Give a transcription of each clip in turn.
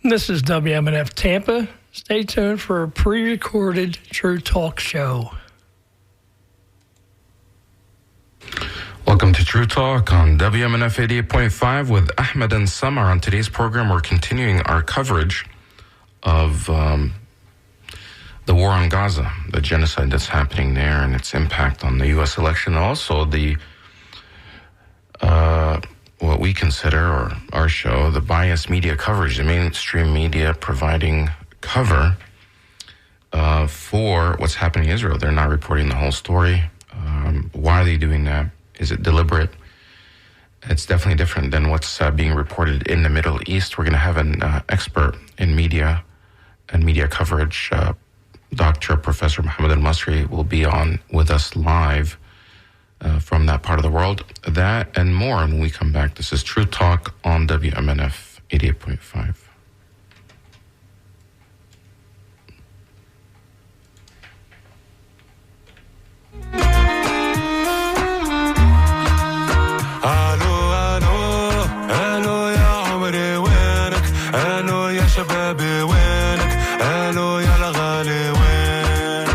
This is WMNF Tampa. Stay tuned for a pre-recorded True Talk show. Welcome to True Talk on WMNF 88.5 with Ahmed and Samar. On today's program, we're continuing our coverage of the war on Gaza, the genocide that's happening there and its impact on the U.S. election. Also, the what we consider, or our show, the biased media coverage, the mainstream media providing cover for what's happening in Israel. They're not reporting the whole story. Why are they doing that? Is it deliberate? It's definitely different than what's being reported in the Middle East. We're going to have an expert in media and media coverage. Dr. Professor Mohammed Al-Masri will be on with us live from that part of the world. That and more when we come back. This is True Talk on WMNF 88.5. شبابي وينك الو يا الغالي وين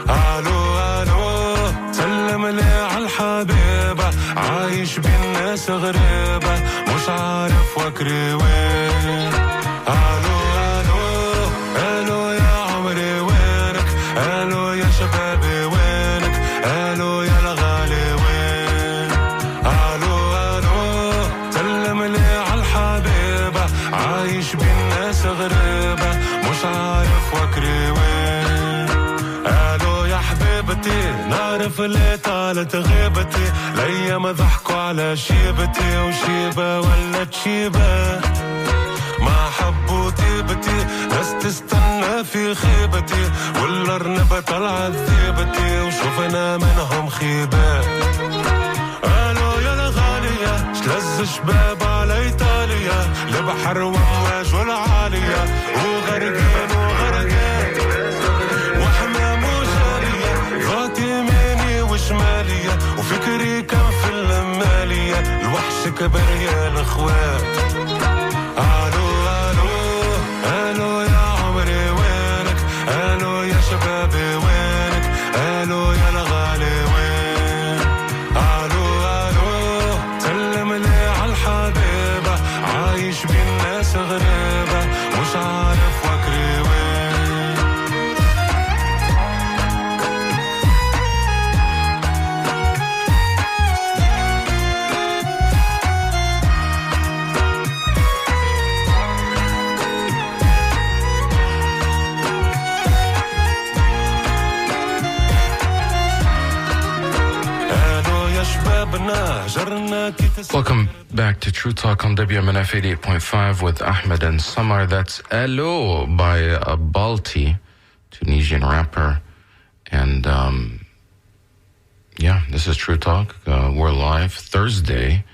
الو الو سلم لي عالحبيبة عايش بالناس غريبة مش عارف وكري وين الو الو الو يا عمري وينك الو يا شبابي وينك الو يا الغالي وين الو الو سلم لي عالحبيبة عايش بالناس غريبة مش عارف وكري وين قالوا يا حبيبتي نعرف اللي طالت غيبتي الأيام ضحكوا على شيبتي وشيبة ولا تشيبة ما حبوا طيبتي ناس تستنى في خيبتي والأرنبة طلعت ذيبتي وشوفنا منهم خيبة قالوا يا الغالية شلز شباب على إيطاليا لبحر وامواج والعالية وغرقين وغرقين وحمام وجارية غاطي يميني وشمالية وفكري كان في المالية الوحش كبر يا الأخوات الو الو الو يا عمري وينك الو يا شبابي وينك الو يا الغالي وين الو الو سلم لي عالحبيبة عايش بالناس غريبة مش عارف وكري وين Welcome back to True Talk on WMNF 88.5 with Ahmed and Samar. That's Hello by a Balti, Tunisian rapper. And this is True Talk. We're live Thursday,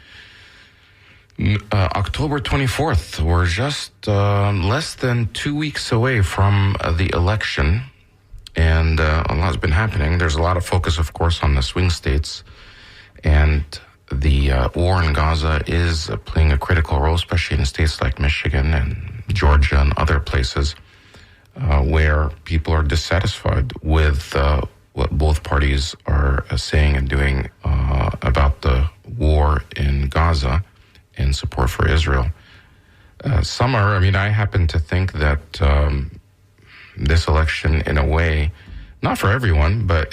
October 24th. We're just less than 2 weeks away from the election. And a lot's been happening. There's a lot of focus, of course, on the swing states. And the war in Gaza is playing a critical role, especially in states like Michigan and Georgia and other places where people are dissatisfied with what both parties are saying and doing about the war in Gaza in support for Israel. Samar, I happen to think that this election, in a way, not for everyone, but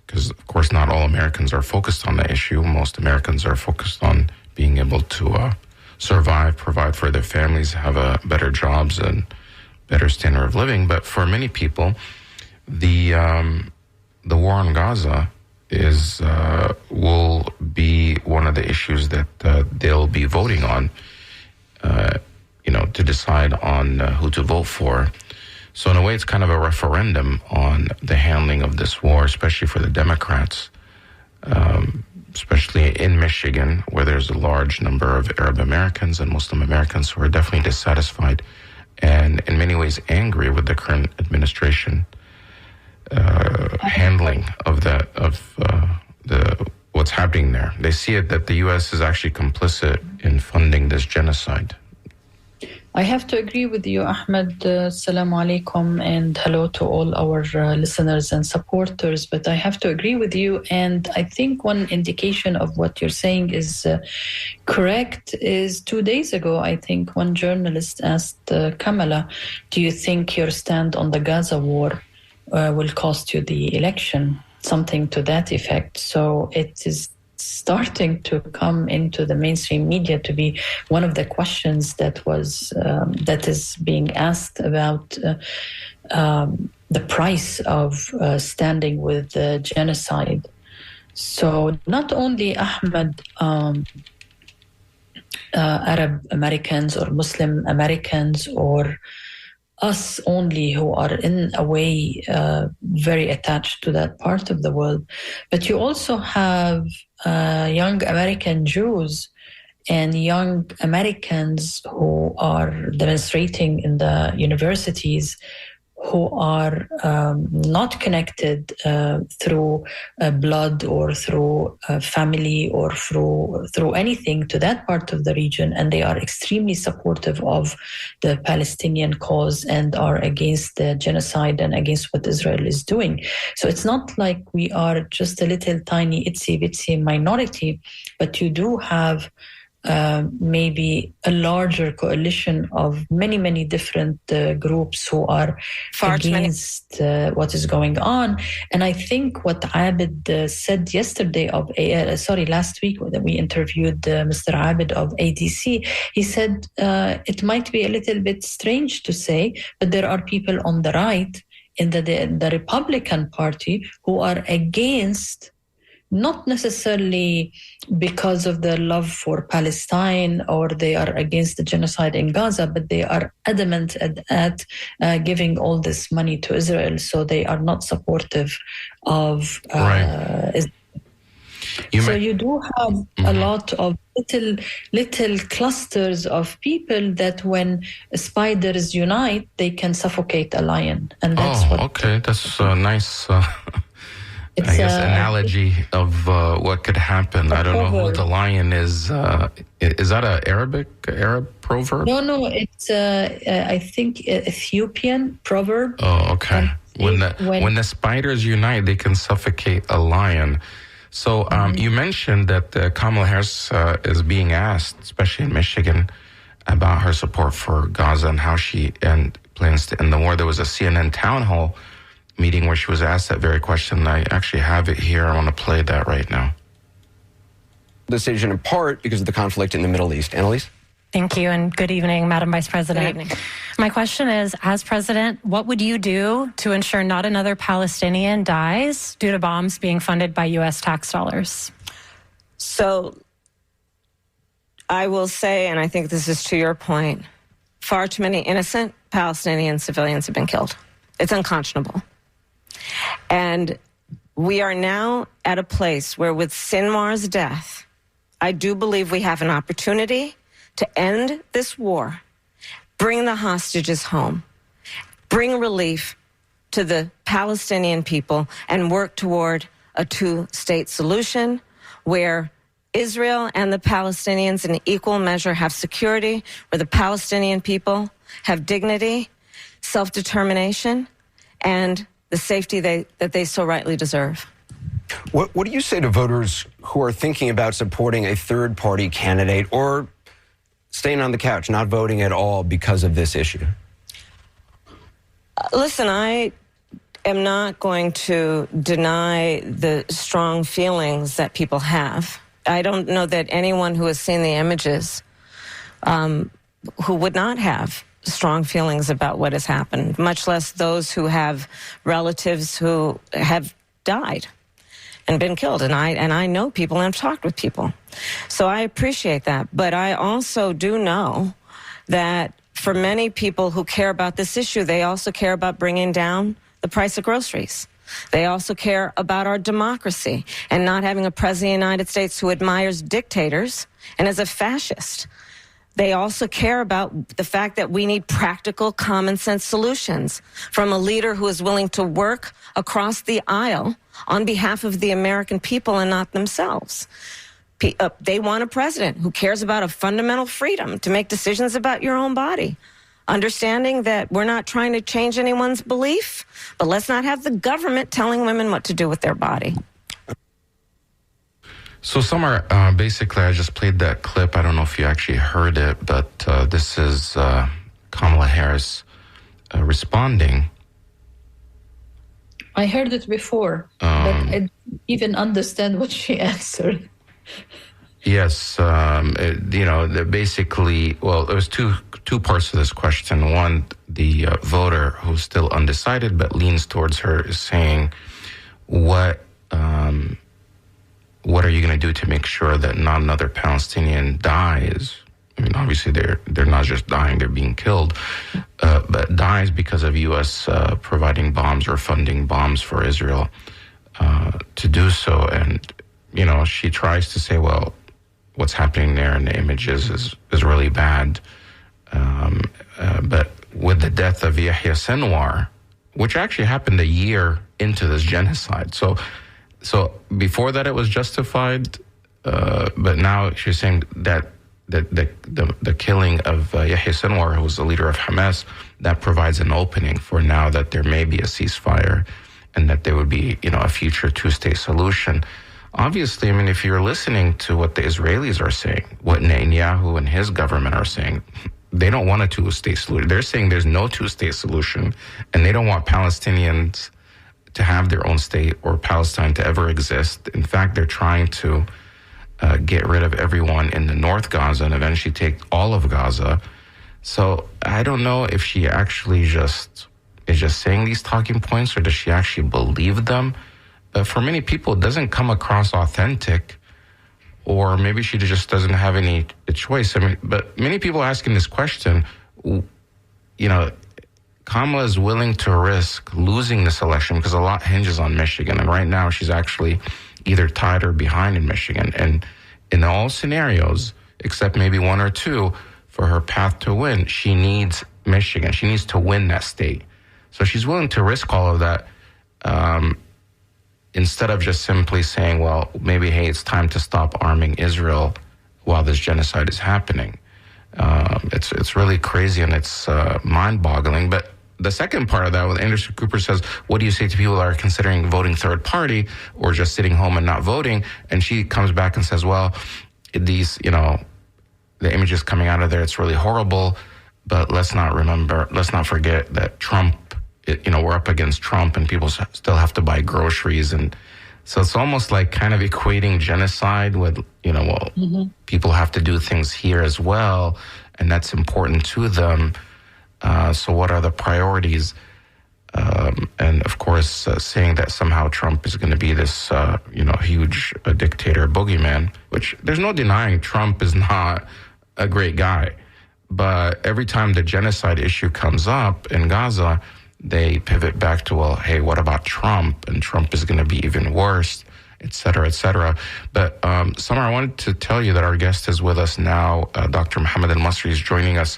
because, of course, not all Americans are focused on the issue. Most Americans are focused on being able to survive, provide for their families, have better jobs and better standard of living. But for many people, the war on Gaza will be one of the issues that they'll be voting on, to decide on who to vote for. So in a way, it's kind of a referendum on the handling of this war, especially for the Democrats, especially in Michigan, where there's a large number of Arab Americans and Muslim Americans who are definitely dissatisfied and in many ways angry with the current administration handling of what's happening there. They see it that the U.S. is actually complicit in funding this genocide. I have to agree with you, Ahmed. Assalamu alaikum, and hello to all our listeners and supporters. But I have to agree with you. And I think one indication of what you're saying is correct is 2 days ago, I think, one journalist asked Kamala, do you think your stand on the Gaza war will cost you the election? Something to that effect. So it is starting to come into the mainstream media to be one of the questions that is being asked about the price of standing with genocide. So not only Ahmed, Arab Americans or Muslim Americans or us only who are in a way very attached to that part of the world, but you also have young American Jews and young Americans who are demonstrating in the universities who are not connected through blood or through family or through anything to that part of the region, and they are extremely supportive of the Palestinian cause and are against the genocide and against what Israel is doing. So it's not like we are just a little tiny itsy-bitsy minority, but you do have maybe a larger coalition of many different groups who are against what is going on. And I think what Abed said last week when we interviewed Mr. Abed of ADC, he said it might be a little bit strange to say, but there are people on the right in the Republican Party who are against, not necessarily because of their love for Palestine or they are against the genocide in Gaza, but they are adamant at giving all this money to Israel. So they are not supportive of Israel. You do have a lot of little clusters of people that when spiders unite, they can suffocate a lion. And that's that's a nice... I guess analogy of what could happen. I don't know who the lion is. Is that an Arab proverb? No. It's I think Ethiopian proverb. Oh, okay. When the spiders unite, they can suffocate a lion. So you mentioned that Kamala Harris is being asked, especially in Michigan, about her support for Gaza and how she plans to end the war. There was a CNN town hall meeting where she was asked that very question. I actually have it here. I want to play that right now. Decision in part because of the conflict in the Middle East. Annalise? Thank you, and good evening, Madam Vice President. Good evening. My question is, as President, what would you do to ensure not another Palestinian dies due to bombs being funded by U.S. tax dollars? So I will say, and I think this is to your point, far too many innocent Palestinian civilians have been killed. It's unconscionable. And we are now at a place where with Sinwar's death, I do believe we have an opportunity to end this war, bring the hostages home, bring relief to the Palestinian people, and work toward a two-state solution where Israel and the Palestinians in equal measure have security, where the Palestinian people have dignity, self-determination, and the safety that they so rightly deserve. What do you say to voters who are thinking about supporting a third-party candidate or staying on the couch, not voting at all because of this issue? Listen, I am not going to deny the strong feelings that people have. I don't know that anyone who has seen the images who would not have strong feelings about what has happened, much less those who have relatives who have died and been killed. And I know people and I've talked with people. So I appreciate that. But I also do know that for many people who care about this issue, they also care about bringing down the price of groceries. They also care about our democracy and not having a president of the United States who admires dictators and is a fascist. They also care about the fact that we need practical, common-sense solutions from a leader who is willing to work across the aisle on behalf of the American people and not themselves. They want a president who cares about a fundamental freedom to make decisions about your own body. Understanding that we're not trying to change anyone's belief, but let's not have the government telling women what to do with their body. So, Samar, basically, I just played that clip. I don't know if you actually heard it, but this is Kamala Harris responding. I heard it before, but I didn't even understand what she answered. Yes, basically, well, there was two parts to this question. One, the voter who's still undecided but leans towards her is saying, what are you going to do to make sure that not another Palestinian dies? I mean, obviously, they're not just dying; they're being killed, but dies because of U.S. Providing bombs or funding bombs for Israel to do so. And she tries to say, well, what's happening there in the images is really bad. But with the death of Yahya Sinwar, which actually happened a year into this genocide, so before that it was justified, but now she's saying that the killing of Yahya Sinwar, who was the leader of Hamas, that provides an opening for now that there may be a ceasefire and that there would be a future two-state solution. Obviously, I mean, if you're listening to what the Israelis are saying, what Netanyahu and his government are saying, they don't want a two-state solution. They're saying there's no two-state solution, and they don't want Palestinians to have their own state or Palestine to ever exist. In fact, they're trying to get rid of everyone in the North Gaza and eventually take all of Gaza. So I don't know if she actually is just saying these talking points, or does she actually believe them? For many people, it doesn't come across authentic, or maybe she just doesn't have any choice. I mean, but many people are asking this question, Kamala is willing to risk losing this election because a lot hinges on Michigan. And right now she's actually either tied or behind in Michigan. And in all scenarios, except maybe one or two, for her path to win, she needs Michigan. She needs to win that state. So she's willing to risk all of that instead of just simply saying, well, maybe, hey, it's time to stop arming Israel while this genocide is happening. It's really crazy and it's mind-boggling. But the second part of that, when Anderson Cooper says, what do you say to people that are considering voting third party or just sitting home and not voting? And she comes back and says, well, these, the images coming out of there, it's really horrible. But let's not forget that Trump, we're up against Trump and people still have to buy groceries. And so it's almost like kind of equating genocide with, people have to do things here as well. And that's important to them. So what are the priorities? And of course, saying that somehow Trump is going to be this, huge dictator boogeyman, which there's no denying Trump is not a great guy. But every time the genocide issue comes up in Gaza, they pivot back to, well, hey, what about Trump? And Trump is going to be even worse, et cetera, et cetera. But Samar, I wanted to tell you that our guest is with us now. Dr. Mohammed Al-Masri is joining us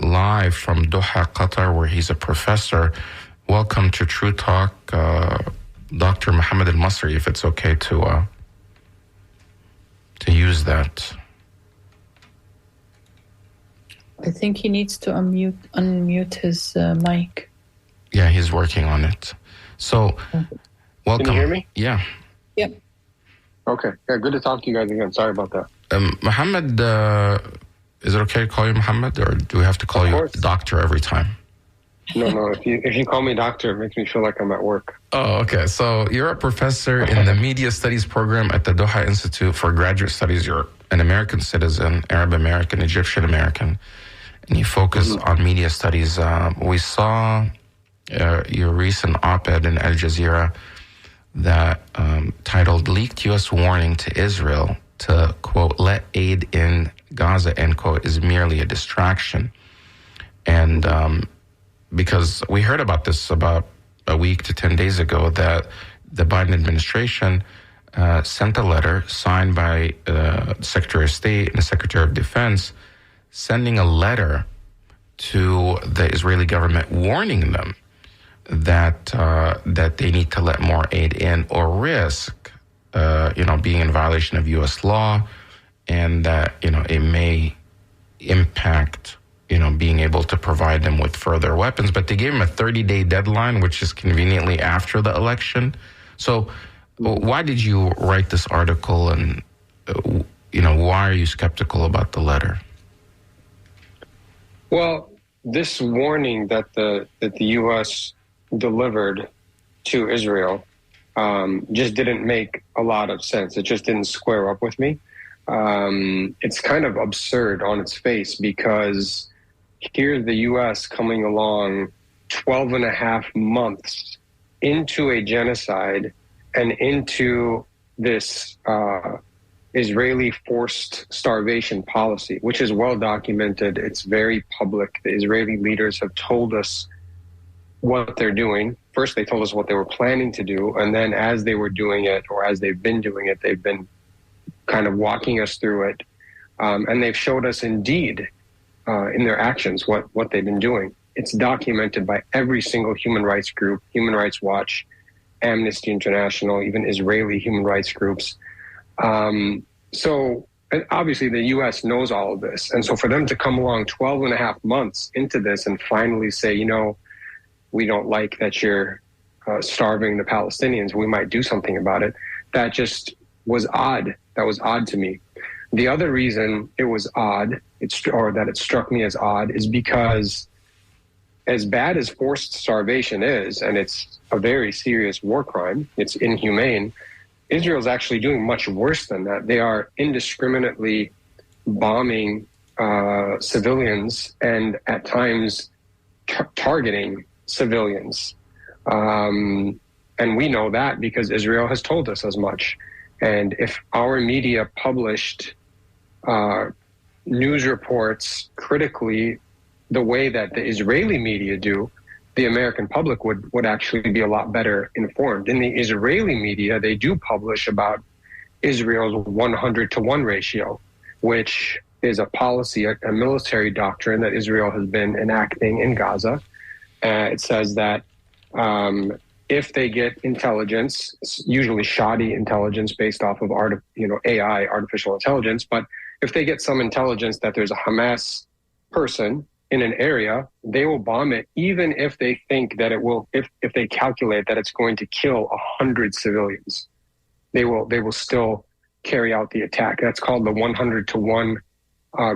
live from Doha, Qatar, where he's a professor. Welcome to True Talk, Dr. Mohammed Al-Masri, if it's okay to use that. I think he needs to unmute his mic. Yeah, he's working on it. So, welcome. Can you hear me? Yeah. Yep. Okay. Yeah, good to talk to you guys again. Sorry about that. Mohammed, is it okay to call you Mohammed, or do we have to call you doctor every time? No. If you call me doctor, it makes me feel like I'm at work. Oh, okay. So you're a professor in the Media Studies program at the Doha Institute for Graduate Studies. You're an American citizen, Arab American, Egyptian American, and you focus on media studies. We saw your recent op-ed in Al Jazeera that titled "Leaked U.S. Warning to Israel to, quote, let aid in Gaza, end quote, is merely a distraction." And because we heard about this about a week to 10 days ago, that the Biden administration sent a letter signed by the Secretary of State and the Secretary of Defense, sending a letter to the Israeli government warning them that they need to let more aid in or risk being in violation of U.S. law, and that, it may impact, being able to provide them with further weapons. But they gave him a 30-day deadline, which is conveniently after the election. So why did you write this article, and, why are you skeptical about the letter? Well, this warning that the U.S. delivered to Israel just didn't make a lot of sense. It just didn't square up with me. It's kind of absurd on its face, because here's the U.S. coming along 12 and a half months into a genocide and into this Israeli forced starvation policy, which is well documented. It's very public. The Israeli leaders have told us what they're doing. First, they told us what they were planning to do, and then as they were doing it, or as they've been doing it, they've been kind of walking us through it. And they've showed us indeed in their actions what they've been doing. It's documented by every single human rights group, Human Rights Watch, Amnesty International, even Israeli human rights groups. So obviously the U.S. knows all of this. And so for them to come along 12 and a half months into this and finally say, we don't like that you're starving the Palestinians, we might do something about it, that just was odd. That was odd to me. The other reason it was odd, or that it struck me as odd, is because as bad as forced starvation is, and it's a very serious war crime, it's inhumane, Israel's actually doing much worse than that. They are indiscriminately bombing civilians and at times targeting civilians. And we know that because Israel has told us as much. And if our media published news reports critically the way that the Israeli media do, the American public would actually be a lot better informed. In the Israeli media, they do publish about Israel's 100-to-1 ratio, which is a policy, a military doctrine that Israel has been enacting in Gaza. It says that if they get intelligence, usually shoddy intelligence based off of AI, artificial intelligence, but if they get some intelligence that there's a Hamas person in an area, they will bomb it, even if they think that it will, if they calculate that it's going to kill 100 civilians. They will still carry out the attack. That's called the 100-to-1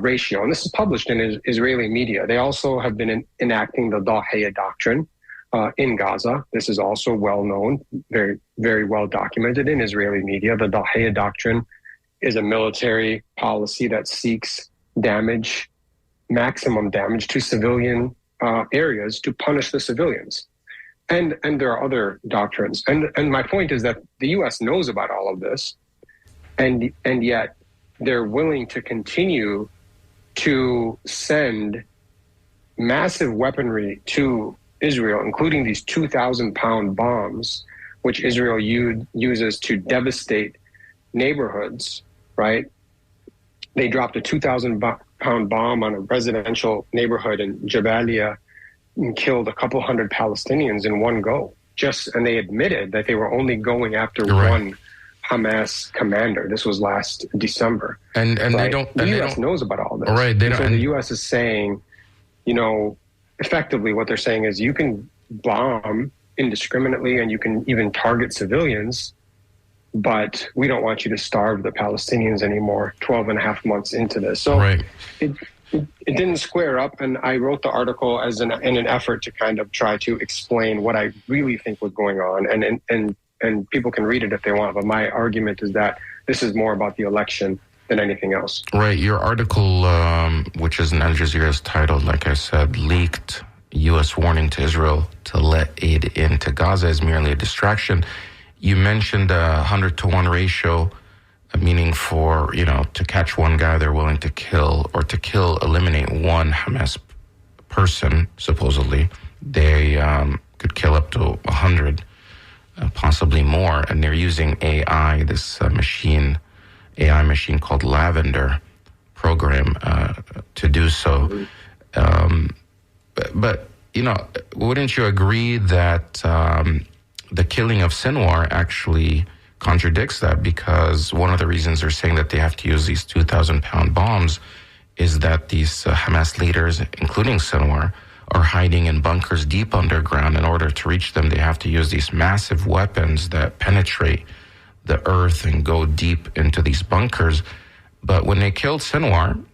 ratio. And this is published in Israeli media. They also have been enacting the Dahiya doctrine in Gaza. This is also well known, very, very well documented in Israeli media. The Dahiya doctrine is a military policy that seeks maximum damage to civilian areas to punish the civilians. And there are other doctrines. And my point is that the U.S. knows about all of this, and yet they're willing to continue to send massive weaponry to Israel, including these 2,000-pound bombs, which Israel uses to devastate neighborhoods, right? They dropped a 2,000-pound bomb on a residential neighborhood in Jabalia and killed a couple hundred Palestinians in one go. And they admitted that they were only going after one Hamas commander. This was last December. And right? The U.S. knows about all this. Right. So the U.S. is saying, effectively what they're saying is you can bomb indiscriminately and you can even target civilians, but we don't want you to starve the Palestinians anymore 12 and a half months into this. So it didn't square up, and I wrote the article in an effort to kind of try to explain what I really think was going on, and people can read it if they want, but my argument is that this is more about the election than anything else. Right. Your article, which is in Al Jazeera's titled, like I said, Leaked U.S. Warning to Israel to Let Aid into Gaza is Merely a Distraction. You mentioned a 100-to-1 ratio, meaning for, to catch one guy, they're willing to eliminate one Hamas person, supposedly. They could kill up to 100, possibly more. And they're using AI, this AI machine called Lavender program to do so. But wouldn't you agree that the killing of Sinwar actually contradicts that, because one of the reasons they're saying that they have to use these 2,000-pound bombs is that these Hamas leaders, including Sinwar, are hiding in bunkers deep underground. In order to reach them, they have to use these massive weapons that penetrate the earth and go deep into these bunkers. But when they killed Sinwar,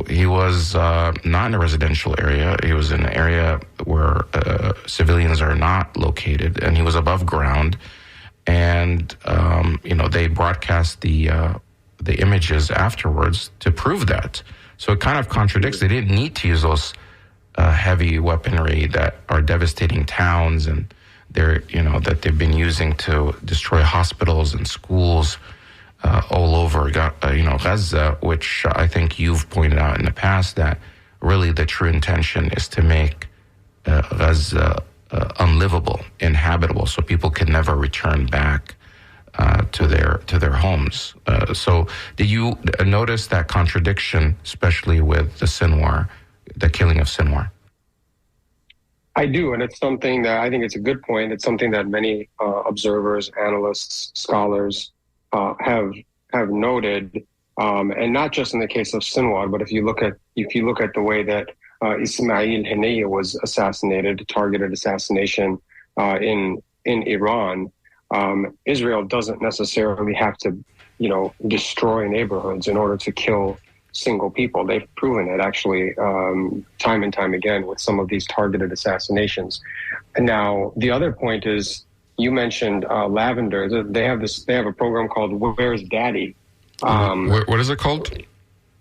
he was not in a residential area. He was in an area where civilians are not located, and he was above ground. And they broadcast the images afterwards to prove that. So it kind of contradicts. They didn't need to use those heavy weaponry that are devastating towns, and that they've been using to destroy hospitals and schools all over Gaza, which I think you've pointed out in the past that really the true intention is to make Gaza unlivable, inhabitable, so people can never return back to their homes. So did you notice that contradiction, especially with the killing of Sinwar? I do, and it's something that I think it's a good point. It's something that many observers, analysts, scholars have noted, and not just in the case of Sinwar, but if you look at the way that Ismail Haniyeh was assassinated, targeted assassination in Iran. Israel doesn't necessarily have to, destroy neighborhoods in order to kill single people. They've proven it actually time and time again with some of these targeted assassinations. And now the other point is, you mentioned Lavender. They have a program called Where's Daddy? What is it called?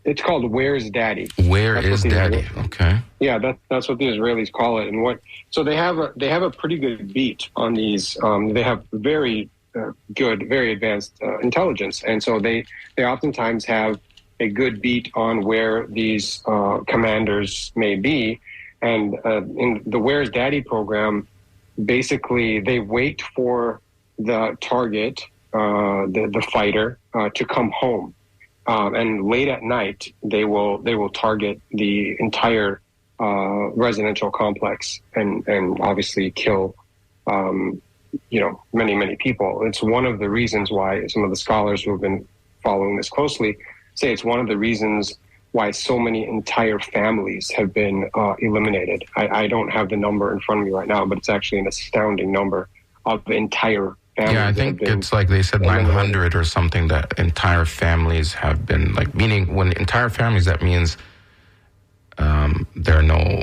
It's called Where's Daddy? Where is Daddy? Okay. Yeah, that's what the Israelis call it. And so they have a pretty good beat on these. They have very good, very advanced intelligence, and so they oftentimes have a good beat on where these commanders may be. And in the Where's Daddy program, basically they wait for the target, the fighter, to come home. And late at night, they will target the entire residential complex and obviously kill, many people. It's one of the reasons why some of the scholars who have been following this closely say it's one of the reasons why so many entire families have been eliminated. I don't have the number in front of me right now, but it's actually an astounding number of entire families. Yeah, I think it's like they said 900 or something, that entire families have been, meaning when entire families, that means there are no,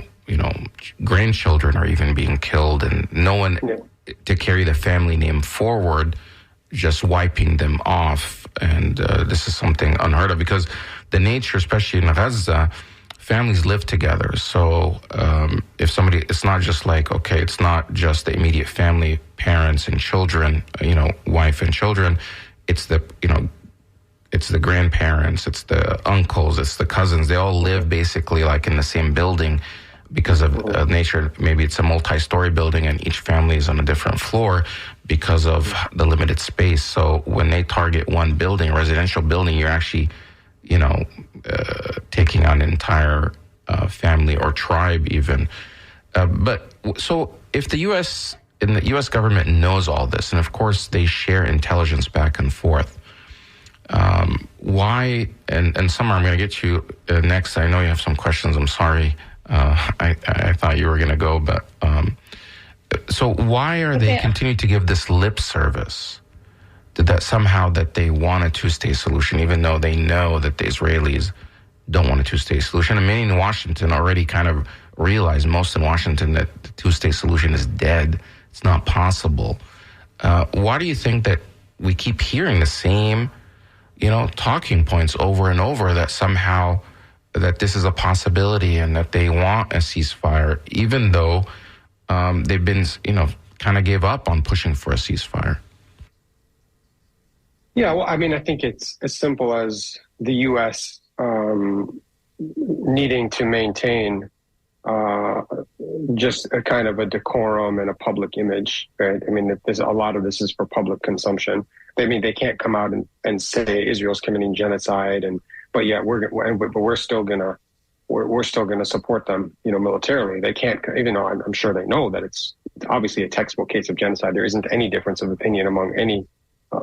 grandchildren are even being killed, and no one to carry the family name forward, just wiping them off. And this is something unheard of, because the nature, especially in Gaza, families live together. So if somebody, it's not just it's not just the immediate family, parents and children, wife and children. It's the grandparents, it's the uncles, it's the cousins. They all live basically in the same building because of nature. Maybe it's a multi-story building and each family is on a different floor because of the limited space. So when they target one building, residential building, you're actually, taking on an entire family or tribe even. But so if the U.S. government knows all this, and of course they share intelligence back and forth, why, and Samar, I'm going to get you next. I know you have some questions. I'm sorry. I thought you were going to go, but so why are they continuing to give this lip service? That somehow that they want a two-state solution, even though they know that the Israelis don't want a two-state solution. And many in Washington already kind of realize, most in Washington, that the two-state solution is dead. It's not possible. Why do you think that we keep hearing the same, talking points over and over, that somehow that this is a possibility and that they want a ceasefire, even though they've been, kind of gave up on pushing for a ceasefire? Yeah, well, I think it's as simple as the U.S. Needing to maintain just a kind of a decorum and a public image, right? There's a lot of this is for public consumption. They can't come out and say Israel's committing genocide, but we're still gonna support them, militarily. They can't, even though I'm sure they know that it's obviously a textbook case of genocide. There isn't any difference of opinion among any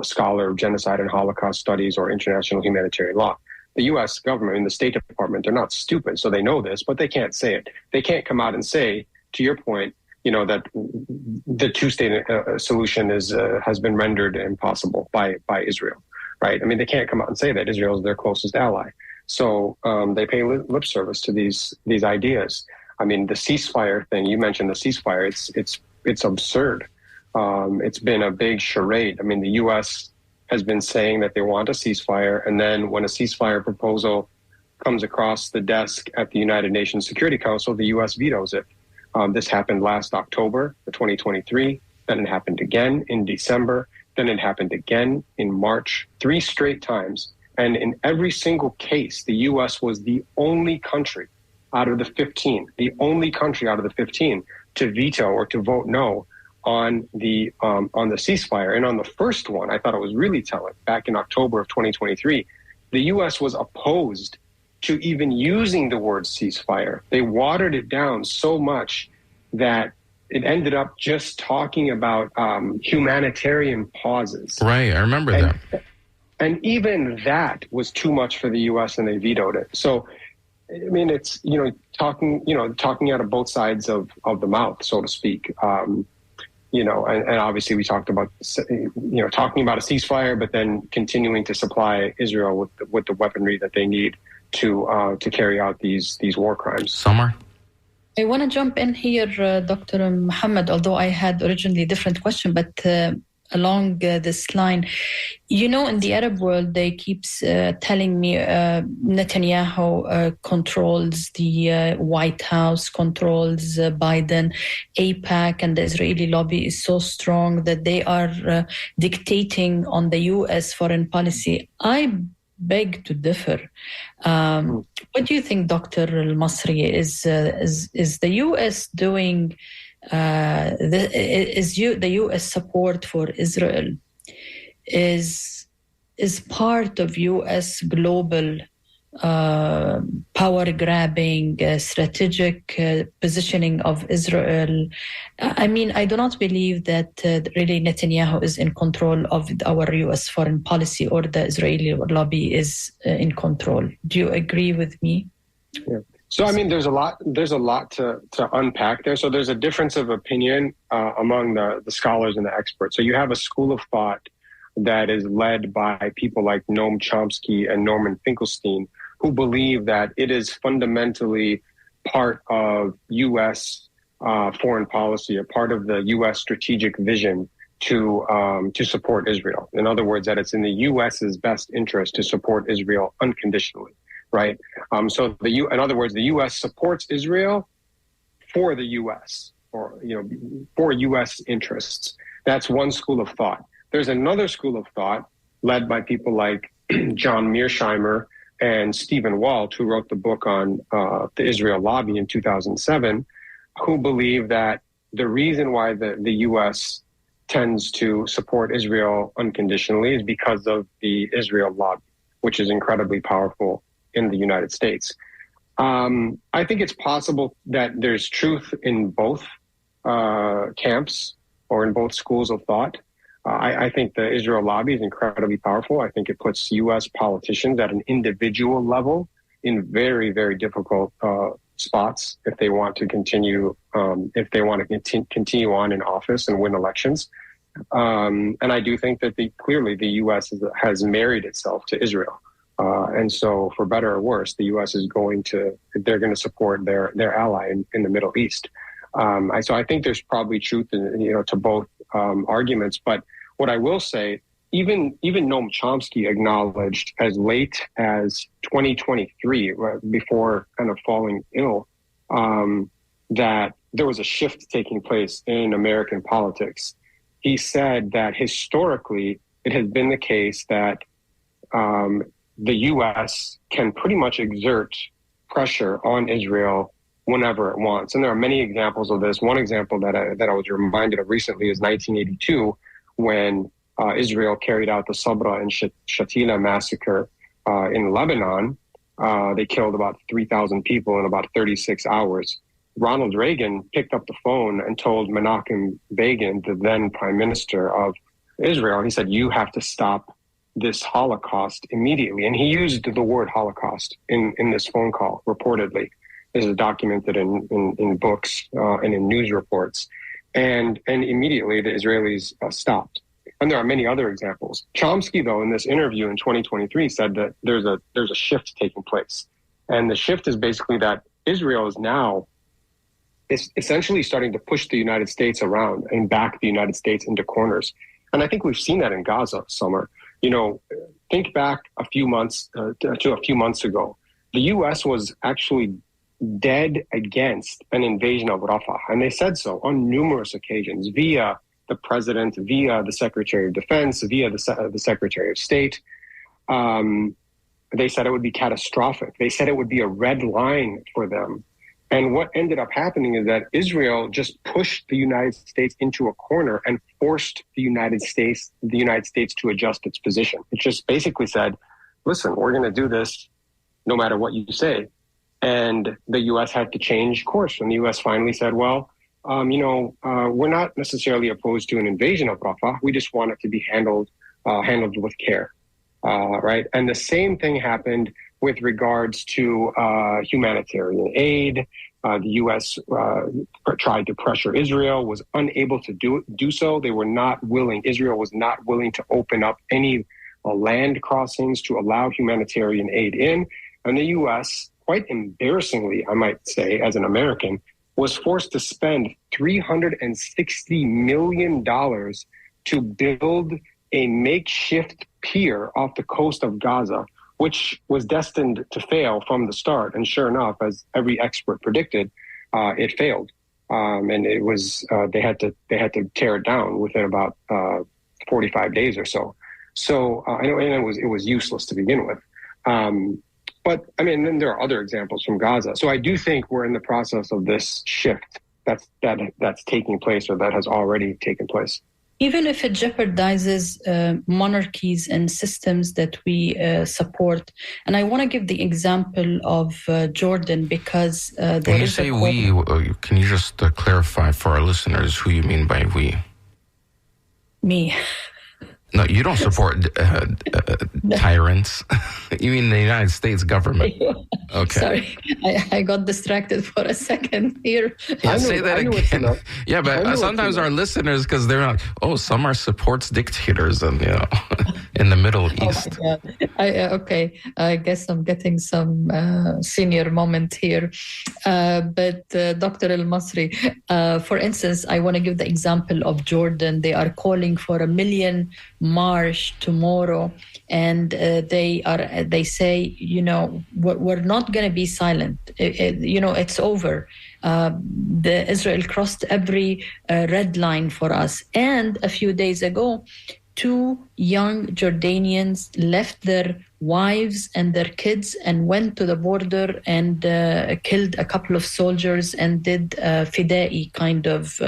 scholar of genocide and Holocaust studies or international humanitarian law. The U.S. government and the State Department, they're not stupid, so they know this, but they can't say it. They can't come out and say, to your point, that the two-state solution has been rendered impossible by Israel, right? I mean, they can't come out and say that. Israel is their closest ally. So they pay lip service to these ideas. I mean, the ceasefire thing, you mentioned the ceasefire, it's absurd. It's been a big charade. I mean, the U.S. has been saying that they want a ceasefire, and then when a ceasefire proposal comes across the desk at the United Nations Security Council, the U.S. vetoes it. This happened last October, 2023. Then it happened again in December. Then it happened again in March, 3 straight times. And in every single case, the U.S. was the only country out of the 15, to veto or to vote no on the ceasefire. And on the first one, I thought it was really telling. Back in October of 2023, the U.S. was opposed to even using the word ceasefire. They watered it down so much that it ended up just talking about humanitarian pauses. Right, I remember that. And even that was too much for the U.S. and they vetoed it. So, I mean, it's talking out of both sides of the mouth, so to speak. And obviously we talked about talking about a ceasefire, but then continuing to supply Israel with the weaponry that they need to carry out these war crimes. Samar? I want to jump in here, Dr. Muhammad, although I had originally a different question, but along this line, in the Arab world, they keep telling me Netanyahu controls the White House, controls Biden, AIPAC, and the Israeli lobby is so strong that they are dictating on the U.S. foreign policy. I beg to differ. What do you think, Dr. Al-Masri? Is the U.S. doing the U.S. support for Israel is part of U.S. global power-grabbing, strategic positioning of Israel? I mean, I do not believe that really Netanyahu is in control of our U.S. foreign policy or the Israeli lobby is in control. Do you agree with me? Yeah. So, I mean, there's a lot to unpack there. So there's a difference of opinion among the scholars and the experts. So you have a school of thought that is led by people like Noam Chomsky and Norman Finkelstein, who believe that it is fundamentally part of U.S. Foreign policy, a part of the U.S. strategic vision to support Israel. In other words, that it's in the U.S.'s best interest to support Israel unconditionally, right? So in other words, the U.S. supports Israel for the U.S. or for U.S. interests. That's one school of thought. There's another school of thought led by people like John Mearsheimer and Stephen Walt, who wrote the book on the Israel lobby in 2007, who believe that the reason why the U.S. tends to support Israel unconditionally is because of the Israel lobby, which is incredibly powerful in the United States. I think it's possible that there's truth in both camps or in both schools of thought. I think the Israel lobby is incredibly powerful. I think it puts U.S. politicians at an individual level in very, very difficult spots if they want to continue on in office and win elections. And I do think that clearly the U.S. has married itself to Israel. And so for better or worse, the U.S. is going to support their ally in the Middle East. So I think there's probably truth to both arguments. But what I will say, even Noam Chomsky acknowledged as late as 2023, right, before kind of falling ill, that there was a shift taking place in American politics. He said that historically it has been the case that the U.S. can pretty much exert pressure on Israel whenever it wants. And there are many examples of this. One example that I was reminded of recently is 1982, when Israel carried out the Sabra and Shatila massacre in Lebanon. They killed about 3,000 people in about 36 hours. Ronald Reagan picked up the phone and told Menachem Begin, the then prime minister of Israel. He said, you have to stop this Holocaust immediately. And he used the word Holocaust in this phone call, reportedly. This is documented in books and in news reports. And immediately the Israelis stopped. And there are many other examples. Chomsky, though, in this interview in 2023 said that there's a shift taking place. And the shift is basically that Israel is now essentially starting to push the United States around and back the United States into corners. And I think we've seen that in Gaza, Samar. You know, think back a few months to a few months ago. The U.S. was actually dead against an invasion of Rafah. And they said so on numerous occasions via the president, via the Secretary of Defense, via the Secretary of State. They said it would be catastrophic. They said it would be a red line for them. And what ended up happening is that Israel just pushed the United States into a corner and forced the United States to adjust its position. It just basically said, listen, we're going to do this no matter what you say. And the U.S. had to change course. And the U.S. finally said, well, we're not necessarily opposed to an invasion of Rafah. We just want it to be handled with care, right? And the same thing happened with regards to humanitarian aid. The U.S. tried to pressure Israel, was unable to do so. They were not willing. Israel was not willing to open up any land crossings to allow humanitarian aid in. And the U.S., quite embarrassingly, I might say, as an American, was forced to spend $360 million to build a makeshift pier off the coast of Gaza, which was destined to fail from the start. And sure enough, as every expert predicted, it failed. And it was they had to tear it down within about 45 days or so. So and it was useless to begin with. But I mean, then there are other examples from Gaza. So I do think we're in the process of this shift that's taking place, or that has already taken place. Even if it jeopardizes monarchies and systems that we support. And I want to give the example of Jordan because when you say we, can you just clarify for our listeners who you mean by we? Me. No, you don't support tyrants. You mean the United States government? Okay. Sorry, I got distracted for a second here. Yeah, say that again. Yeah, but sometimes our listeners, because they're like, oh, Samar supports dictators and, in the Middle East. Oh okay, I guess I'm getting some senior moment here. But Dr. El-Masri, for instance, I want to give the example of Jordan. They are calling for 1 million march tomorrow, and they say, we're not going to be silent. It's over. Israel crossed every red line for us. And a few days ago, 2 young Jordanians left their wives and their kids and went to the border and killed a couple of soldiers and did fidai kind of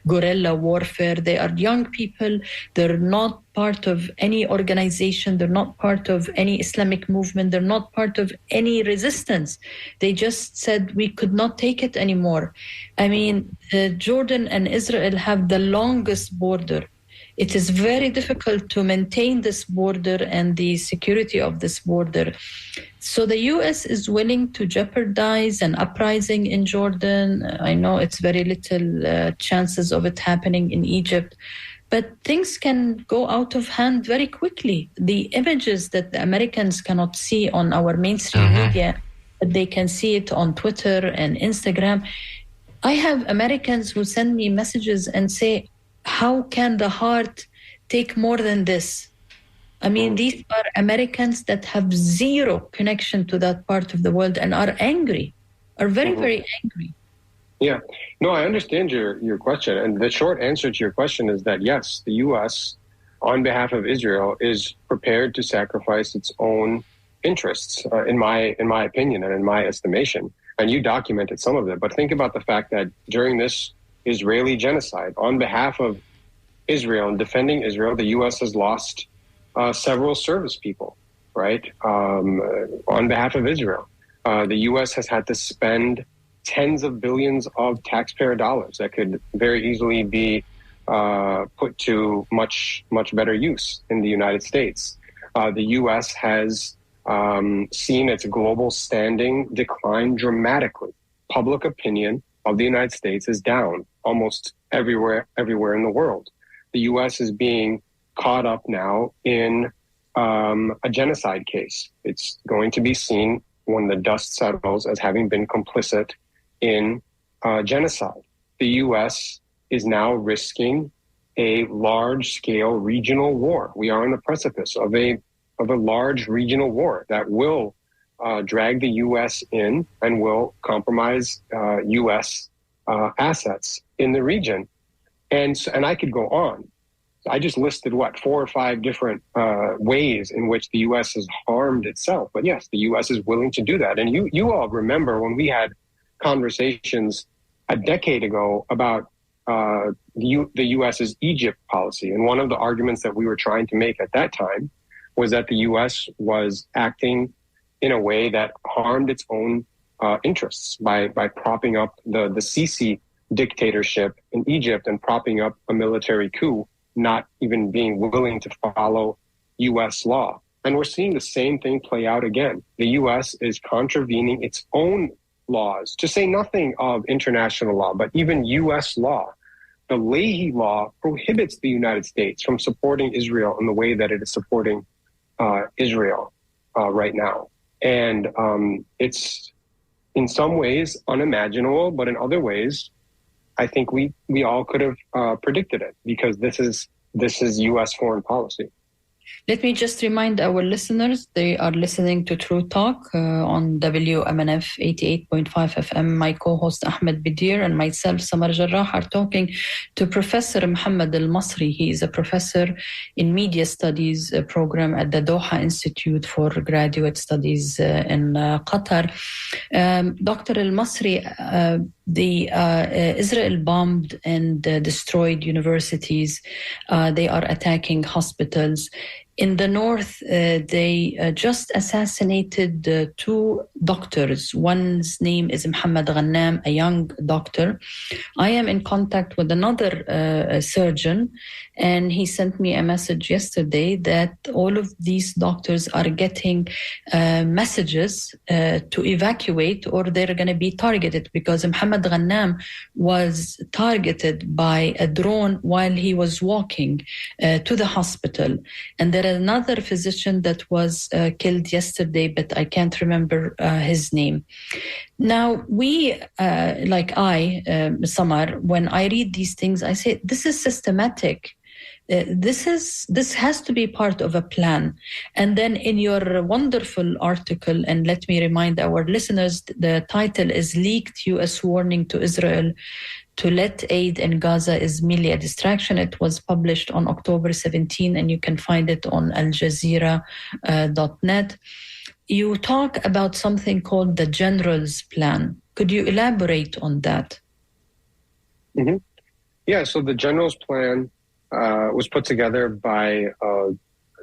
guerrilla warfare. They are young people. They're not part of any organization. They're not part of any Islamic movement. They're not part of any resistance. They just said, we could not take it anymore. I mean, Jordan and Israel have the longest border. It is very difficult to maintain this border and the security of this border. So the U.S. is willing to jeopardize an uprising in Jordan. I know it's very little chances of it happening in Egypt, but things can go out of hand very quickly. The images that the Americans cannot see on our mainstream media, but they can see it on Twitter and Instagram. I have Americans who send me messages and say, how can the heart take more than this? I mean, these are Americans that have zero connection to that part of the world and are angry, are very, very angry. Yeah. No, I understand your question. And the short answer to your question is that, yes, the U.S., on behalf of Israel, is prepared to sacrifice its own interests, in my opinion and in my estimation. And you documented some of it. But think about the fact that during this Israeli genocide, on behalf of Israel and defending Israel, the U.S. has lost several service people, right? On behalf of Israel. The U.S. has had to spend tens of billions of taxpayer dollars that could very easily be put to much better use in the United States. The U.S. has seen its global standing decline dramatically. Public opinion of the United States is down almost everywhere in the world. The U.S. is being caught up now in a genocide case. It's going to be seen when the dust settles as having been complicit in genocide. The U.S. is now risking a large-scale regional war. We are on the precipice of a large regional war that will drag the U.S. in and will compromise U.S. Assets in the region. And I could go on. I just listed, 4 or 5 different ways in which the U.S. has harmed itself. But yes, the U.S. is willing to do that. And you all remember when we had conversations a decade ago about the U.S.'s Egypt policy. And one of the arguments that we were trying to make at that time was that the U.S. was acting in a way that harmed its own interests by propping up the Sisi dictatorship in Egypt and propping up a military coup, not even being willing to follow U.S. law. And we're seeing the same thing play out again. The U.S. is contravening its own laws, to say nothing of international law, but even U.S. law. The Leahy law prohibits the United States from supporting Israel in the way that it is supporting Israel right now. And it's in some ways unimaginable, but in other ways, I think we all could have predicted it, because this is U.S. foreign policy. Let me just remind our listeners, they are listening to True Talk on WMNF 88.5 FM. My co-host Ahmed Bedier and myself, Samar Jarrah, are talking to Professor Mohammed Al-Masri. He is a professor in Media Studies program at the Doha Institute for Graduate Studies in Qatar. Dr. Al-Masri, Israel bombed and destroyed universities. They are attacking hospitals. In the north, they just assassinated 2 doctors. One's name is Muhammad Ghannam, a young doctor. I am in contact with another surgeon, and he sent me a message yesterday that all of these doctors are getting messages to evacuate, or they're going to be targeted, because Muhammad Ghannam was targeted by a drone while he was walking to the hospital. And there is another physician that was killed yesterday, but I can't remember his name. Now, we, Samar, when I read these things, I say, this is systematic. This has to be part of a plan. And then in your wonderful article, and let me remind our listeners, the title is Leaked U.S. Warning to Israel to Let Aid in Gaza is Merely a Distraction. It was published on October 17, and you can find it on aljazeera.net. You talk about something called the General's Plan. Could you elaborate on that? Mm-hmm. Yeah, so the General's Plan was put together by a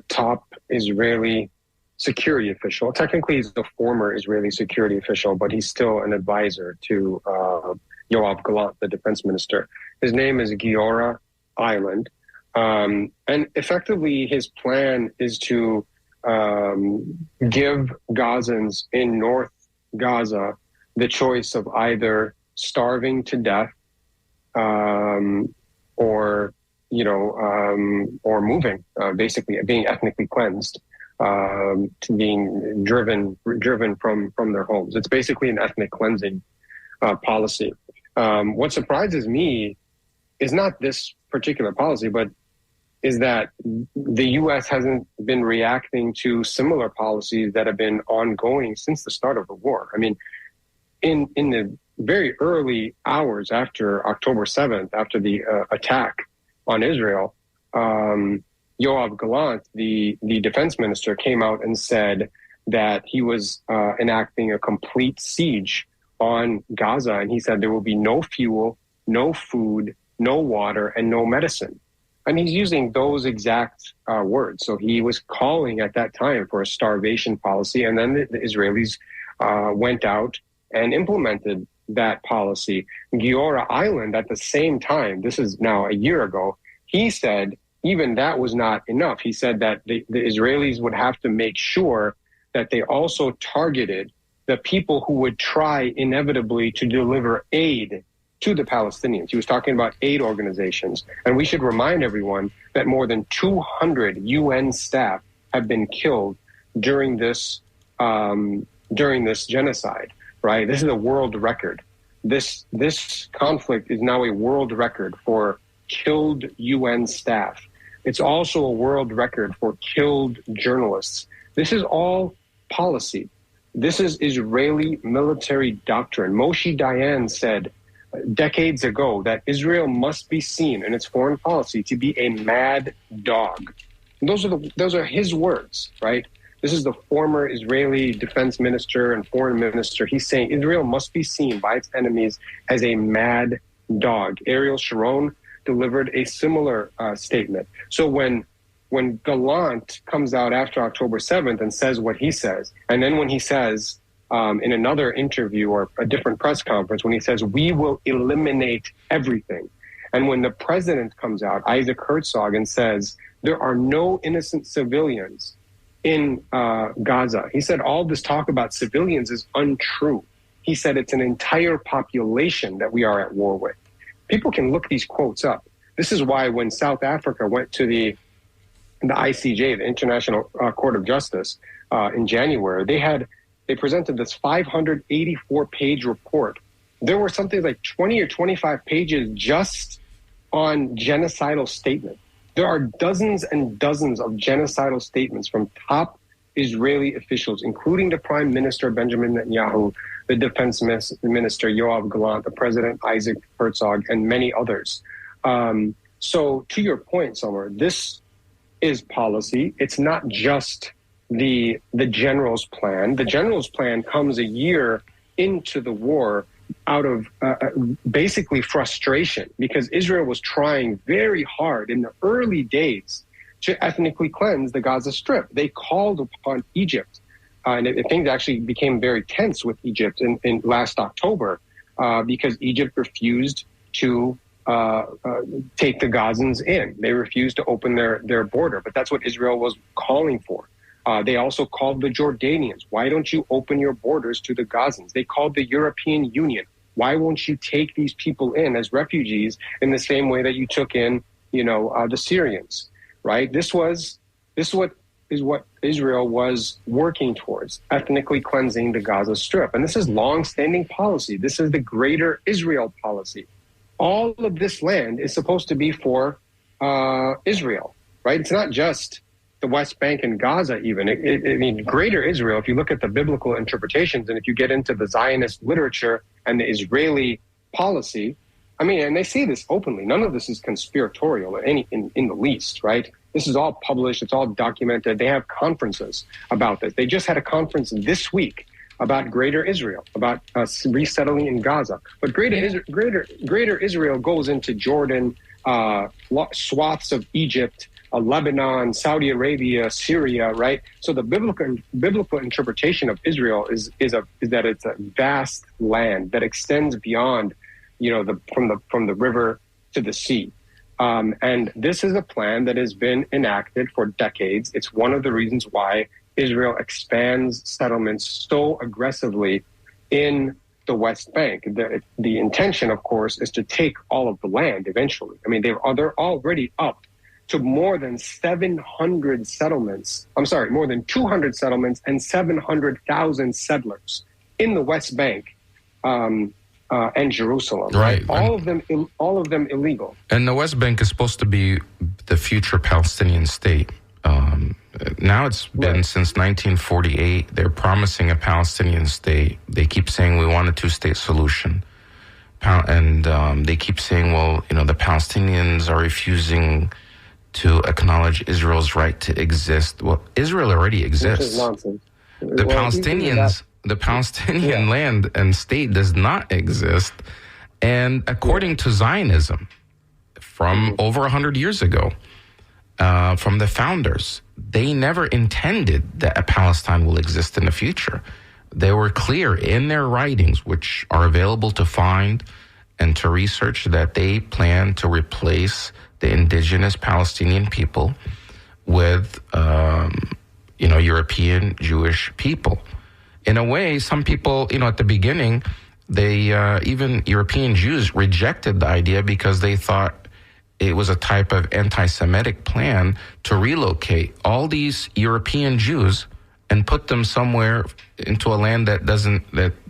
top Israeli security official. Technically, he's a former Israeli security official, but he's still an advisor to Yoav Gallant, the defense minister. His name is Jarrah Island. And effectively, his plan is to give Gazans in North Gaza the choice of either starving to death or moving, basically being ethnically cleansed, to being driven from their homes. It's basically an ethnic cleansing policy. What surprises me is not this particular policy, but is that the U.S. hasn't been reacting to similar policies that have been ongoing since the start of the war. I mean, in the very early hours after October 7th, after the attack on Israel, Yoav Gallant, the defense minister, came out and said that he was enacting a complete siege on Gaza. And he said there will be no fuel, no food, no water, and no medicine. And he's using those exact words. So he was calling at that time for a starvation policy. And then the Israelis went out and implemented that policy. Giora Island, at the same time, this is now a year ago, he said even that was not enough. He said that the Israelis would have to make sure that they also targeted the people who would try inevitably to deliver aid to the Palestinians. He was talking about aid organizations. And we should remind everyone that more than 200 UN staff have been killed during this genocide, right? This is a world record. This conflict is now a world record for killed UN staff. It's also a world record for killed journalists. This is all policy. This is Israeli military doctrine. Moshe Dayan said decades ago that Israel must be seen in its foreign policy to be a mad dog. And those are his words, right? This is the former Israeli defense minister and foreign minister. He's saying Israel must be seen by its enemies as a mad dog. Ariel Sharon delivered a similar statement. So when Gallant comes out after October 7th and says what he says, and then when he says in another interview or a different press conference, when he says, we will eliminate everything. And when the president comes out, Isaac Herzog, and says, there are no innocent civilians in Gaza. He said all this talk about civilians is untrue. He said it's an entire population that we are at war with. People can look these quotes up. This is why when South Africa went to the ICJ, the International Court of Justice, in January, they presented this 584-page report. There were something like 20 or 25 pages just on genocidal statements. There are dozens and dozens of genocidal statements from top Israeli officials, including the Prime Minister Benjamin Netanyahu, the Defense Minister Yoav Gallant, the President Isaac Herzog, and many others. So to your point, Samar, this is policy. It's not just the general's plan. The general's plan comes a year into the war out of basically frustration, because Israel was trying very hard in the early days to ethnically cleanse the Gaza Strip. They called upon Egypt, and things actually became very tense with Egypt in last October because Egypt refused to take the Gazans in. They refused to open their border, but that's what Israel was calling for. They also called the Jordanians, why don't you open your borders to the Gazans? They called the European Union, why won't you take these people in as refugees in the same way that you took in, the Syrians, right? This is what Israel was working towards, ethnically cleansing the Gaza Strip. And this is long-standing policy. This is the Greater Israel policy. All of this land is supposed to be for Israel, right? It's not just the West Bank and Gaza even. I mean, Greater Israel, if you look at the biblical interpretations and if you get into the Zionist literature and the Israeli policy, I mean, and they say this openly, none of this is conspiratorial in the least, right? This is all published, it's all documented. They have conferences about this. They just had a conference this week about Greater Israel, about resettling in Gaza. But Greater Israel goes into Jordan, swaths of Egypt, Lebanon, Saudi Arabia, Syria, right? So the biblical interpretation of Israel is that it's a vast land that extends beyond, from the river to the sea. And this is a plan that has been enacted for decades. It's one of the reasons why Israel expands settlements so aggressively in the West Bank. The intention, of course, is to take all of the land eventually. I mean, they're already up to more than 700 settlements. More than 200 settlements and 700,000 settlers in the West Bank and Jerusalem. Right. All of them illegal. And the West Bank is supposed to be the future Palestinian state. Now it's been since 1948. They're promising a Palestinian state. They keep saying we want a two-state solution. And they keep saying, the Palestinians are refusing to acknowledge Israel's right to exist. Well, Israel already exists. Which is nonsense. The Palestinian land and state does not exist. And according to Zionism, from over 100 years ago, from the founders, they never intended that a Palestine will exist in the future. they were clear in their writings, which are available to find and to research, that they plan to replace the indigenous Palestinian people with, European Jewish people. In a way, some people, at the beginning, they even European Jews rejected the idea because they thought it was a type of anti-Semitic plan to relocate all these European Jews and put them somewhere into a land that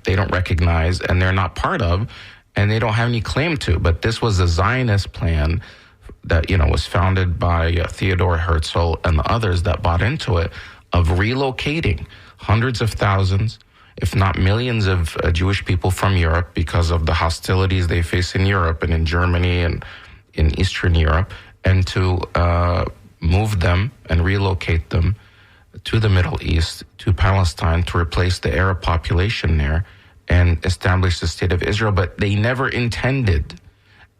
they don't recognize and they're not part of, and they don't have any claim to. But this was a Zionist plan that, was founded by Theodore Herzl and the others that bought into it, of relocating hundreds of thousands, if not millions of Jewish people from Europe because of the hostilities they face in Europe and in Germany and in Eastern Europe, and to move them and relocate them to the Middle East, to Palestine, to replace the Arab population there and establish the state of Israel. But they never intended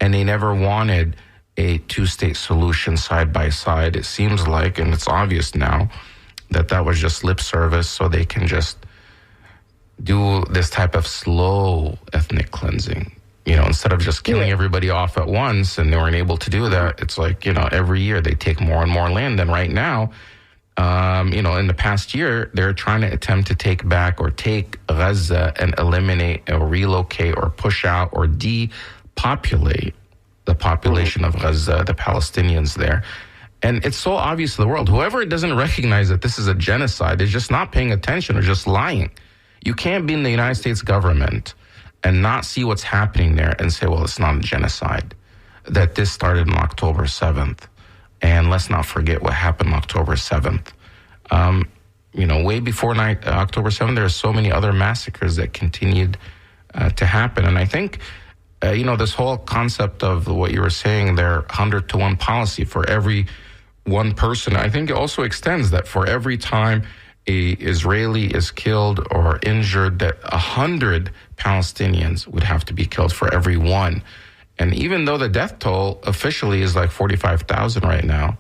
and they never wanted a two-state solution side by side. It seems like, and it's obvious now, that was just lip service so they can just do this type of slow ethnic cleansing. Instead of just killing everybody off at once, and they weren't able to do that, it's like, every year they take more and more land. And right now, in the past year, they're trying to attempt to take back or take Gaza and eliminate or relocate or push out or depopulate the population of Gaza, the Palestinians there. And it's so obvious to the world. Whoever doesn't recognize that this is a genocide is just not paying attention or just lying. You can't be in the United States government and not see what's happening there and say, well, it's not a genocide, that this started on October 7th. And let's not forget what happened on October 7th. Way before October 7th, there are so many other massacres that continued to happen. And I think, this whole concept of what you were saying there, 100-to-1 policy for every one person, I think it also extends that for every time a Israeli is killed or injured, that 100 Palestinians would have to be killed for every one. And even though the death toll officially is like 45,000 right now,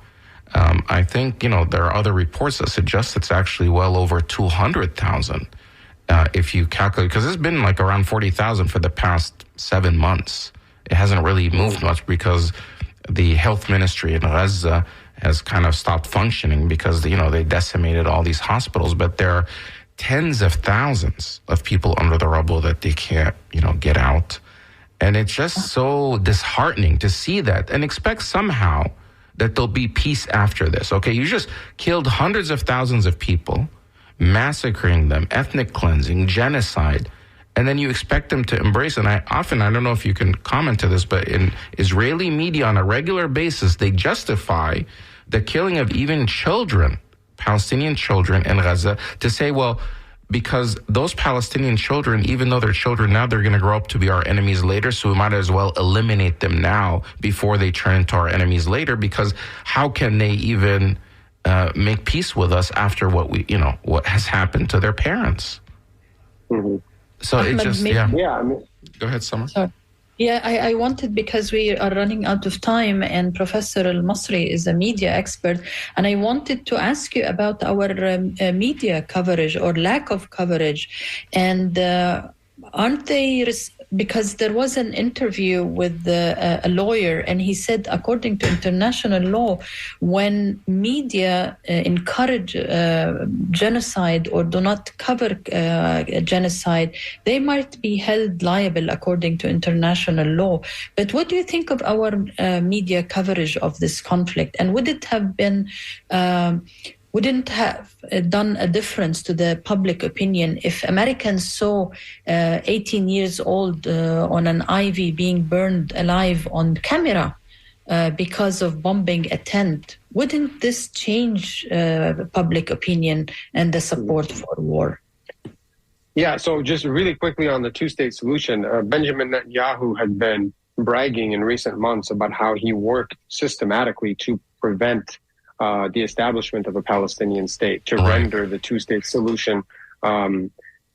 I think, there are other reports that suggest it's actually well over 200,000 if you calculate, because it's been like around 40,000 for the past 7 months. It hasn't really moved much because the health ministry in Gaza has kind of stopped functioning because, they decimated all these hospitals. But there are tens of thousands of people under the rubble that they can't, get out. And it's just so disheartening to see that and expect somehow that there'll be peace after this. Okay, you just killed hundreds of thousands of people, massacring them, ethnic cleansing, genocide, and then you expect them to embrace. And I don't know if you can comment to this, but in Israeli media on a regular basis, they justify the killing of even children, Palestinian children in Gaza, to say, well, because those Palestinian children, even though they're children now, they're going to grow up to be our enemies later, so we might as well eliminate them now before they turn into our enemies later, because how can they even make peace with us after what has happened to their parents? Mm-hmm. So Ahmed, it just, Go ahead, Samar. Sorry. Yeah, I wanted, because we are running out of time and Professor Al-Masri is a media expert, and I wanted to ask you about our media coverage or lack of coverage. And aren't they, because there was an interview with a lawyer, and he said, according to international law, when media encourage genocide or do not cover genocide, they might be held liable according to international law. But what do you think of our media coverage of this conflict? And would it have been wouldn't have done a difference to the public opinion if Americans saw 18 years old on an IV being burned alive on camera because of bombing a tent? Wouldn't this change public opinion and the support for war? Yeah, so just really quickly on the two-state solution, Benjamin Netanyahu had been bragging in recent months about how he worked systematically to prevent the establishment of a Palestinian state, to render the two-state solution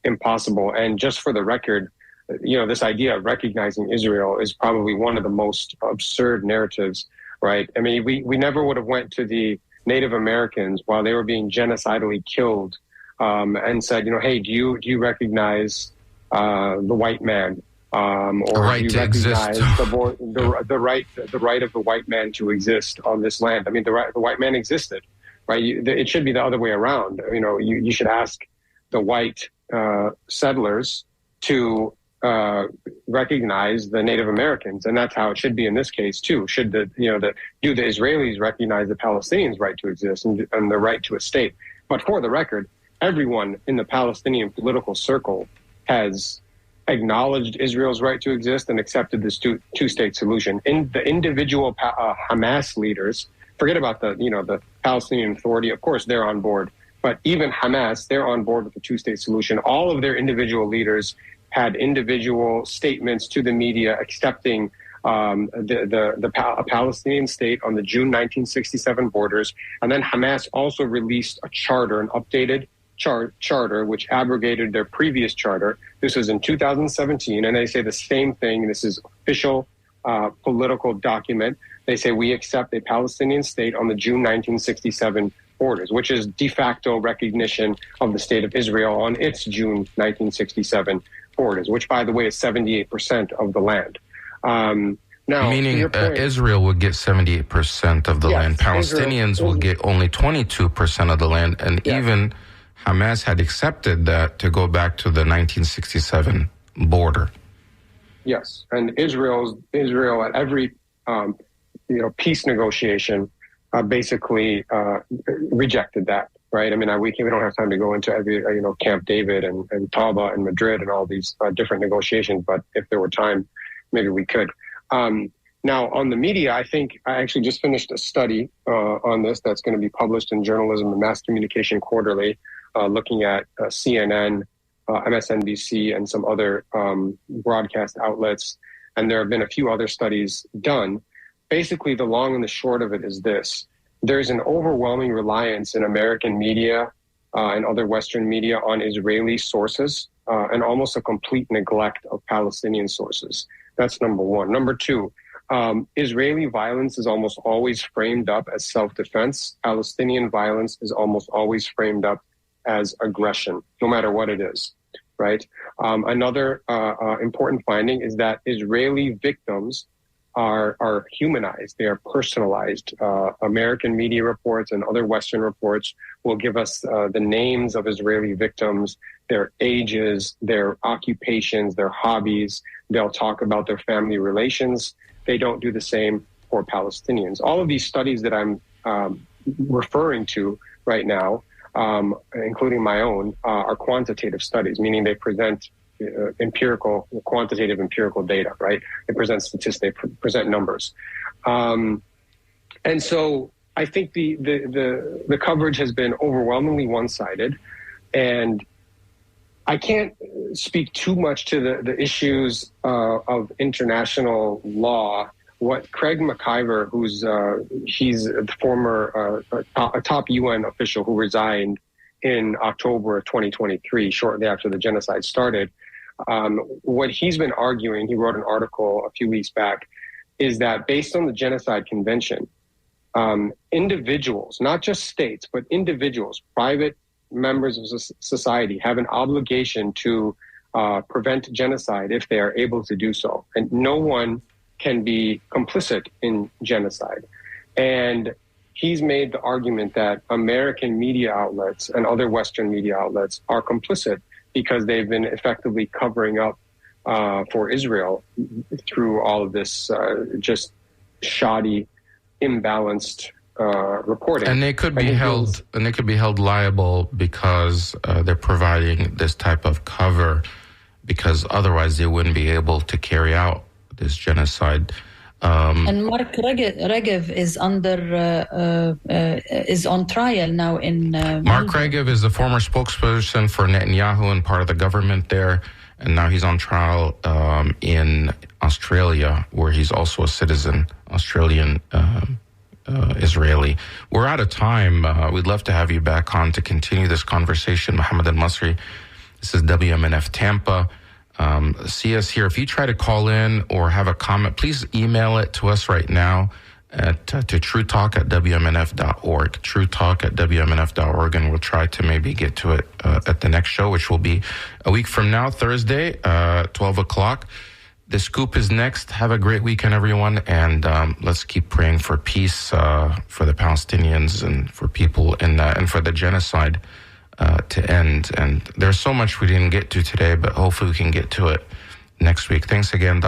impossible. And just for the record, this idea of recognizing Israel is probably one of the most absurd narratives, right? I mean, we never would have went to the Native Americans while they were being genocidally killed and said, hey, do you recognize the white man, or right do you to recognize exist. the right of the white man to exist on this land? I mean, the white man existed, right? It should be the other way around. You should ask the white settlers to recognize the Native Americans, and that's how it should be in this case too. Should do the Israelis recognize the Palestinians' right to exist and the right to a state? But for the record, everyone in the Palestinian political circle has acknowledged Israel's right to exist and accepted this two-state solution. In the individual Hamas leaders, forget about the Palestinian Authority. Of course, they're on board, but even Hamas, they're on board with the two-state solution. All of their individual leaders had individual statements to the media accepting a Palestinian state on the June 1967 borders. And then Hamas also released a charter, an updated charter, which abrogated their previous charter. This was in 2017, and they say the same thing. This is official political document. They say we accept a Palestinian state on the June 1967 borders, which is de facto recognition of the state of Israel on its June 1967 borders, which, by the way, is 78% of the land. Now, meaning Israel would get 78% of the land. Palestinians will get only 22% of the land, and even Hamas had accepted that to go back to the 1967 border. Yes, and Israel at every peace negotiation basically rejected that. Right. I mean, we don't have time to go into every, Camp David and Tauba and Madrid and all these different negotiations. But if there were time, maybe we could. Now, on the media, I think I actually just finished a study on this that's going to be published in Journalism and Mass Communication Quarterly, looking at CNN, MSNBC, and some other broadcast outlets. And there have been a few other studies done. Basically, the long and the short of it is this. There's an overwhelming reliance in American media and other Western media on Israeli sources and almost a complete neglect of Palestinian sources. That's number one. Number two, Israeli violence is almost always framed up as self-defense. Palestinian violence is almost always framed up as aggression, no matter what it is, right? Another important finding is that Israeli victims are humanized. They are personalized. American media reports and other Western reports will give us the names of Israeli victims, their ages, their occupations, their hobbies. They'll talk about their family relations. They don't do the same for Palestinians. All of these studies that I'm referring to right now, including my own, are quantitative studies, meaning they present quantitative empirical data, right? They present statistics, they present numbers. And so I think the coverage has been overwhelmingly one-sided, and I can't speak too much to the issues of international law. What Craig McIver, he's the former a top UN official who resigned in October of 2023, shortly after the genocide started, what he's been arguing, he wrote an article a few weeks back, is that based on the Genocide Convention, individuals, not just states, but individuals, private members of society have an obligation to prevent genocide if they are able to do so. And no one can be complicit in genocide. And he's made the argument that American media outlets and other Western media outlets are complicit because they've been effectively covering up for Israel through all of this just shoddy, imbalanced reporting. And they could be held liable because they're providing this type of cover, because otherwise they wouldn't be able to carry out this genocide. And Mark Regev is on trial now in. Mark Regev is the former spokesperson for Netanyahu and part of the government there, and now he's on trial in Australia, where he's also a citizen, Australian Israeli. We're out of time. We'd love to have you back on to continue this conversation. Mohammed Al-Masri, this is WMNF Tampa. See us here. If you try to call in or have a comment, please email it to us right now, to truetalk@wmnf.org, truetalk@wmnf.org, and we'll try to maybe get to it at the next show, which will be a week from now, Thursday, 12 o'clock. The Scoop is next. Have a great weekend, everyone, and let's keep praying for peace for the Palestinians and for people and for the genocide to end. And there's so much we didn't get to today, but hopefully we can get to it next week. Thanks again,